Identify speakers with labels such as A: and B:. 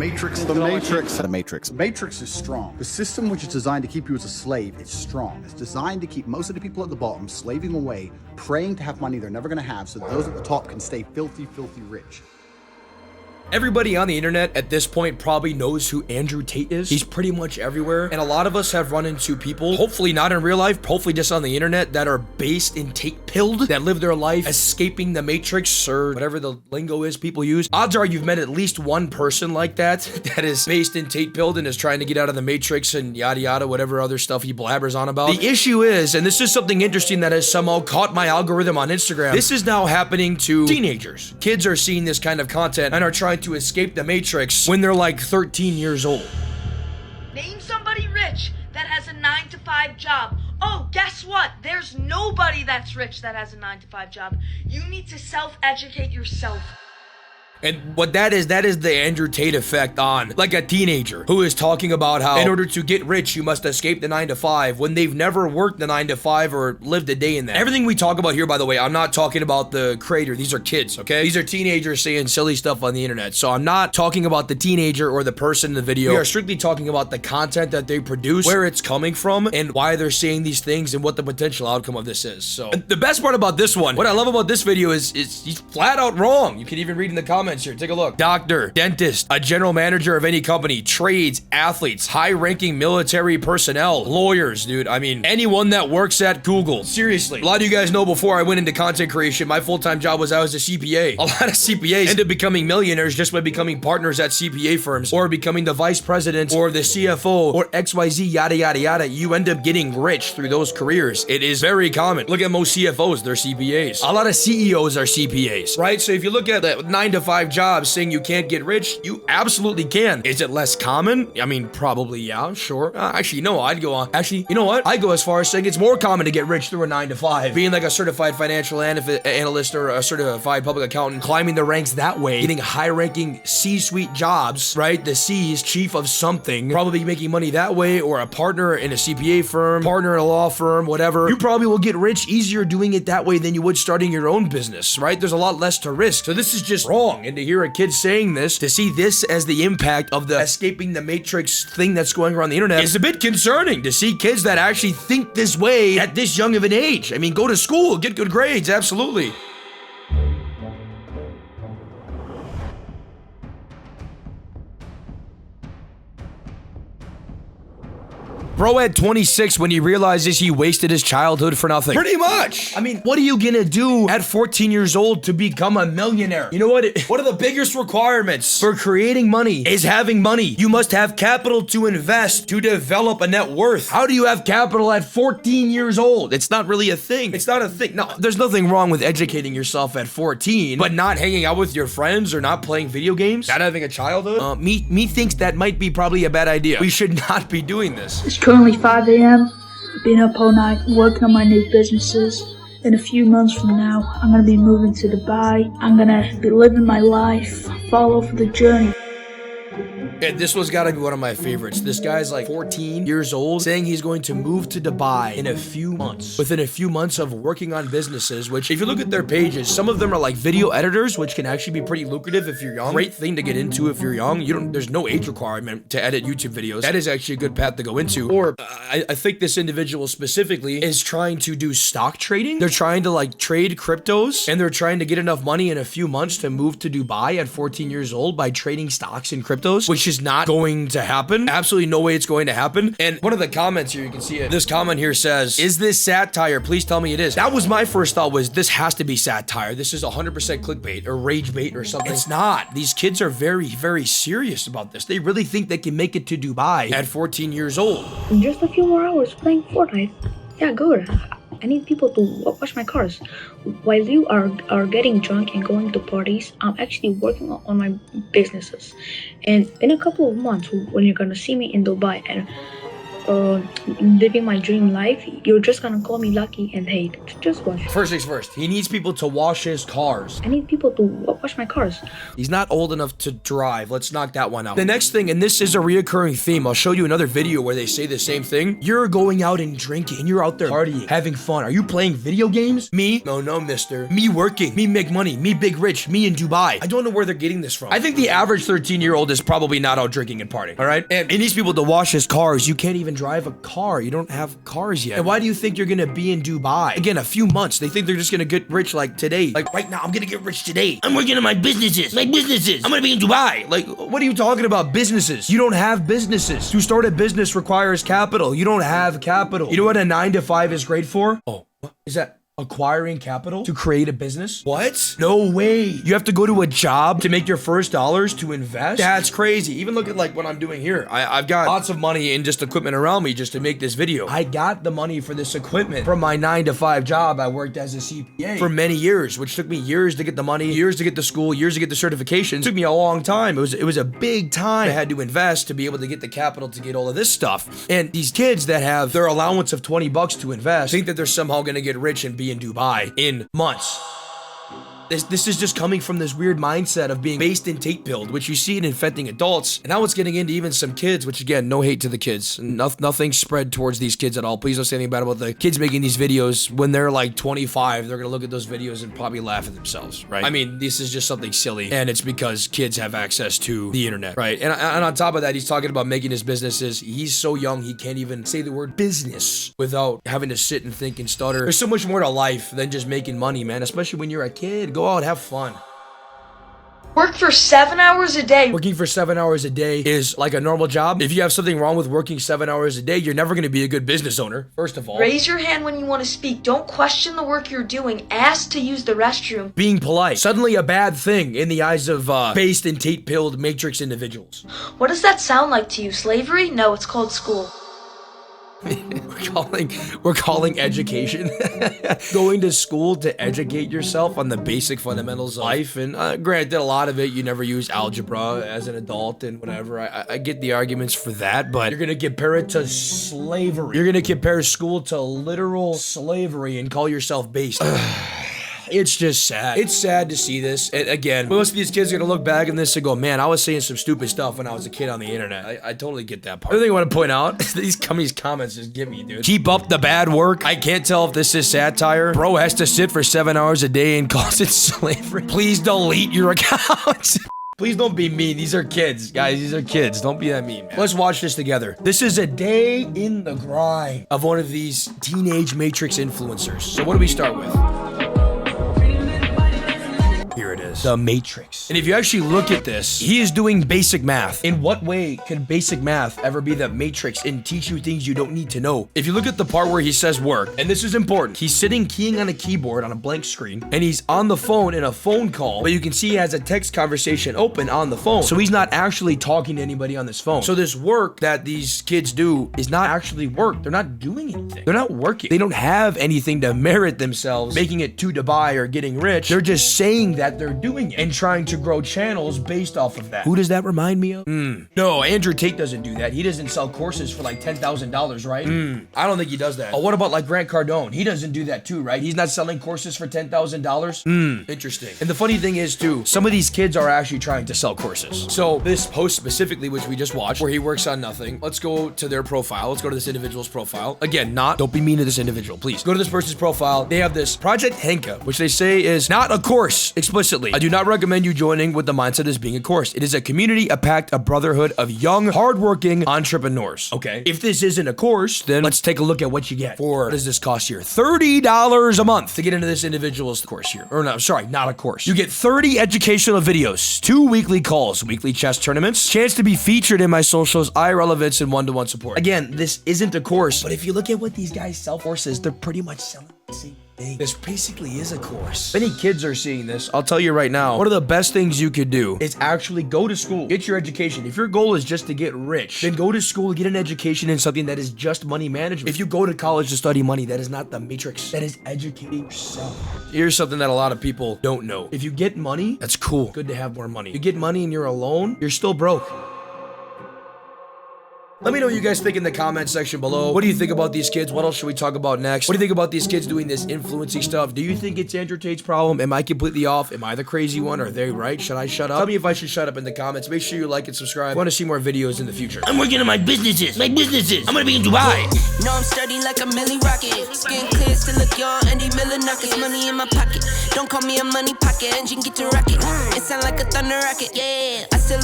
A: Matrix.
B: The Matrix. The Matrix.
A: The Matrix is strong. The system which is designed to keep you as a slave is strong. It's designed to keep most of the people at the bottom slaving away, praying to have money they're never going to have, so those at the top can stay filthy, filthy rich.
C: Everybody on the internet at this point probably knows who Andrew Tate is. He's pretty much everywhere. And a lot of us have run into people, hopefully not in real life, hopefully just on the internet, that are based in Tate-pilled, that live their life escaping the Matrix or whatever the lingo is people use. Odds are you've met at least one person like that, that is based in Tate-pilled and is trying to get out of the Matrix and yada yada, whatever other stuff he blabbers on about. The issue is, and this is something interesting that has somehow caught my algorithm on Instagram, this is now happening to teenagers. Kids are seeing this kind of content and are trying to escape the Matrix when they're like 13 years old.
D: Name somebody rich that has a 9-to-5 job. Oh, guess what? There's nobody that's rich that has a 9-to-5 job. You need to self-educate yourself.
C: And what that is the Andrew Tate effect on like a teenager who is talking about how in order to get rich, you must escape the 9-to-5 when they've never worked the 9-to-5 or lived a day in that. Everything we talk about here, by the way, I'm not talking about the creator. These are kids, okay? These are teenagers saying silly stuff on the internet. So I'm not talking about the teenager or the person in the video. We are strictly talking about the content that they produce, where it's coming from, and why they're saying these things and what the potential outcome of this is. So the best part about this one, what I love about this video is he's flat out wrong. You can even read in the comments here. Take a look. Doctor, dentist, a general manager of any company, trades, athletes, high-ranking military personnel, lawyers, dude. I mean, anyone that works at Google. Seriously. A lot of you guys know before I went into content creation, my full-time job was I was a CPA. A lot of CPAs end up becoming millionaires just by becoming partners at CPA firms or becoming the vice president or the CFO or XYZ, yada, yada, yada. You end up getting rich through those careers. It is very common. Look at most CFOs, they're CPAs. A lot of CEOs are CPAs, right? So if you look at the 9-to-5 jobs saying you can't get rich, you absolutely can. Is it less common? I mean, probably, yeah, sure. Actually, no, I'd go on. Actually, you know what? I'd go as far as saying it's more common to get rich through a 9-to-5. Being like a certified financial analyst or a certified public accountant, climbing the ranks that way, getting high-ranking C-suite jobs, right? The C is chief of something, probably making money that way, or a partner in a CPA firm, partner in a law firm, whatever. You probably will get rich easier doing it that way than you would starting your own business, right? There's a lot less to risk. So this is just wrong. And to hear a kid saying this, to see this as the impact of the escaping the Matrix thing that's going around the internet is a bit concerning. To see kids that actually think this way at this young of an age. I mean, go to school, get good grades, absolutely. Bro at 26 when he realizes he wasted his childhood for nothing. Pretty much. I mean, what are you gonna do at 14 years old to become a millionaire? You know what? One of the biggest requirements for creating money is having money. You must have capital to invest to develop a net worth. How do you have capital at 14 years old? It's not really a thing. It's not a thing. No, there's nothing wrong with educating yourself at 14, but not hanging out with your friends or not playing video games, not having a childhood. Me thinks that might be probably a bad idea. We should not be doing this.
E: It's currently 5 a.m. Been up all night working on my new businesses. In a few months from now, I'm gonna be moving to Dubai. I'm gonna be living my life, follow for the journey.
C: And this one's gotta be one of my favorites. This guy's like 14 years old saying he's going to move to Dubai in a few months. Within a few months of working on businesses, which if you look at their pages, some of them are like video editors, which can actually be pretty lucrative if you're young. Great thing to get into if you're young. There's no age requirement to edit YouTube videos. That is actually a good path to go into. Or I think this individual specifically is trying to do stock trading. They're trying to like trade cryptos and they're trying to get enough money in a few months to move to Dubai at 14 years old by trading stocks and cryptos, which is not going to happen. Absolutely no way it's going to happen. And one of the comments here, you can see it. This comment here says, "Is this satire? Please tell me it is." That was my first thought, was this has to be satire. This is 100% clickbait or rage bait or something. It's not. These kids are very, very serious about this. They really think they can make it to Dubai at 14 years old.
E: In just a few more hours playing Fortnite. Yeah, good. I need people to wash my cars. While you are getting drunk and going to parties, I'm actually working on my businesses. And in a couple of months, when you're gonna see me in Dubai, and living my dream life, you're just gonna call me lucky and hate. Just watch.
C: First things first, he needs people to wash his cars.
E: I need people to wash my cars.
C: He's not old enough to drive. Let's knock that one out. The next thing, and this is a reoccurring theme, I'll show you another video where they say the same thing. You're going out and drinking. You're out there partying, having fun. Are you playing video games? Me? No, mister. Me working. Me make money. Me big rich. Me in Dubai. I don't know where they're getting this from. I think the average 13-year-old is probably not out drinking and partying, all right? And he needs people to wash his cars. You can't even drive a car. You don't have cars yet. And why do you think you're gonna be in Dubai? Again, a few months. They think they're just gonna get rich like today. Like right now, I'm gonna get rich today. I'm working on my businesses. I'm gonna be in Dubai. Like, what are you talking about? Businesses. You don't have businesses. To start a business requires capital. You don't have capital. You know what a 9-to-5 is great for? Oh, what is that? Acquiring capital to create a business? What? No way. You have to go to a job to make your first dollars to invest? That's crazy. Even look at like what I'm doing here. I've got lots of money in just equipment around me just to make this video. I got the money for this equipment from my 9-to-5 job. I worked as a CPA for many years, which took me years to get the money, years to get the school, years to get the certification. It took me a long time. It was a big time. I had to invest to be able to get the capital to get all of this stuff. And these kids that have their allowance of 20 bucks to invest think that they're somehow going to get rich and be in Dubai in months. This is just coming from this weird mindset of being based in Tate pilled, which you see it infecting adults. And now it's getting into even some kids, which again, no hate to the kids. Nothing spread towards these kids at all. Please don't say anything bad about the kids making these videos. When they're like 25, they're going to look at those videos and probably laugh at themselves, right? I mean, this is just something silly. And it's because kids have access to the internet, right? And on top of that, he's talking about making his businesses. He's so young, he can't even say the word business without having to sit and think and stutter. There's so much more to life than just making money, man. Especially when you're a kid. Go out, have fun.
D: Work for 7 hours a day.
C: Working for 7 hours a day is like a normal job. If you have something wrong with working 7 hours a day, you're never going to be a good business owner, first of all.
D: Raise your hand when you want to speak. Don't question the work you're doing. Ask to use the restroom.
C: Being polite. Suddenly a bad thing in the eyes of based and Tate-pilled matrix individuals.
D: What does that sound like to you? Slavery? No, it's called school.
C: We're calling education going to school to educate yourself on the basic fundamentals of life. And granted, a lot of it you never use algebra as an adult and whatever. I get the arguments for that, but you're gonna compare it to slavery. You're gonna compare school to literal slavery and call yourself based. It's just sad. It's sad to see this. And again, most of these kids are gonna look back on this and go, man, I was saying some stupid stuff when I was a kid on the internet. I totally get that part. The other thing I want to point out, these comments just get me, dude. Keep up the bad work. I can't tell if this is satire. Bro has to sit for 7 hours a day and calls it slavery. Please delete your account. Please don't be mean. These are kids, guys. These are kids. Don't be that mean, man. Let's watch this together. This is a day in the grind of one of these teenage matrix influencers. So what do we start with? Here it is. The Matrix. And if you actually look at this, he is doing basic math. In what way can basic math ever be the Matrix and teach you things you don't need to know? If you look at the part where he says work, and this is important, he's sitting keying on a keyboard on a blank screen, and he's on the phone in a phone call, but you can see he has a text conversation open on the phone. So he's not actually talking to anybody on this phone. So this work that these kids do is not actually work. They're not doing anything. They're not working. They don't have anything to merit themselves making it to Dubai or getting rich. They're just saying that they're doing it and trying to grow channels based off of that. Who does that remind me of? No, Andrew Tate doesn't do that. He doesn't sell courses for like $10,000, right? I don't think he does that. Oh, what about like Grant Cardone? He doesn't do that too, right? He's not selling courses for $10,000. Interesting. And the funny thing is too, some of these kids are actually trying to sell courses. So this post specifically, which we just watched, where he works on nothing. Let's go to their profile. Let's go to this individual's profile. Again, don't be mean to this individual, please. Go to this person's profile. They have this Project Henka, which they say is not a course explicitly. I do not recommend you joining with the mindset as being a course. It is a community, a pact, a brotherhood of young, hardworking entrepreneurs. Okay. If this isn't a course, then let's take a look at what you get. For, what does this cost here? $30 a month to get into this individual's course here. Or no, sorry, not a course. You get 30 educational videos, 2 weekly calls, weekly chess tournaments, chance to be featured in my socials, IRL events, and one-to-one support. Again, this isn't a course, but if you look at what these guys sell courses, they're pretty much selling the same thing. This basically is a course. If any kids are seeing this, I'll tell you right now, one of the best things you could do is actually go to school, get your education. If your goal is just to get rich, then go to school, get an education in something that is just money management. If you go to college to study money, that is not the Matrix. That is educating yourself. Here's something that a lot of people don't know. If you get money, that's cool. Good to have more money. You get money and you're alone, you're still broke. Let me know what you guys think in the comment section below. What do you think about these kids? What else should we talk about next? What do you think about these kids doing this influencing stuff? Do you think it's Andrew Tate's problem? Am I completely off? Am I the crazy one? Are they right? Should I shut up? Tell me if I should shut up in the comments. Make sure you like and subscribe. I want to see more videos in the future. I'm working on my businesses. I'm gonna be in Dubai.
B: No, I'm sturdy like a Millie Rocket. Skin clear, still look young. Andy Miller knockers, money in my pocket. Don't call me a money pocket. Engine get to rocket. It sound like a thunder rocket. Yeah, I still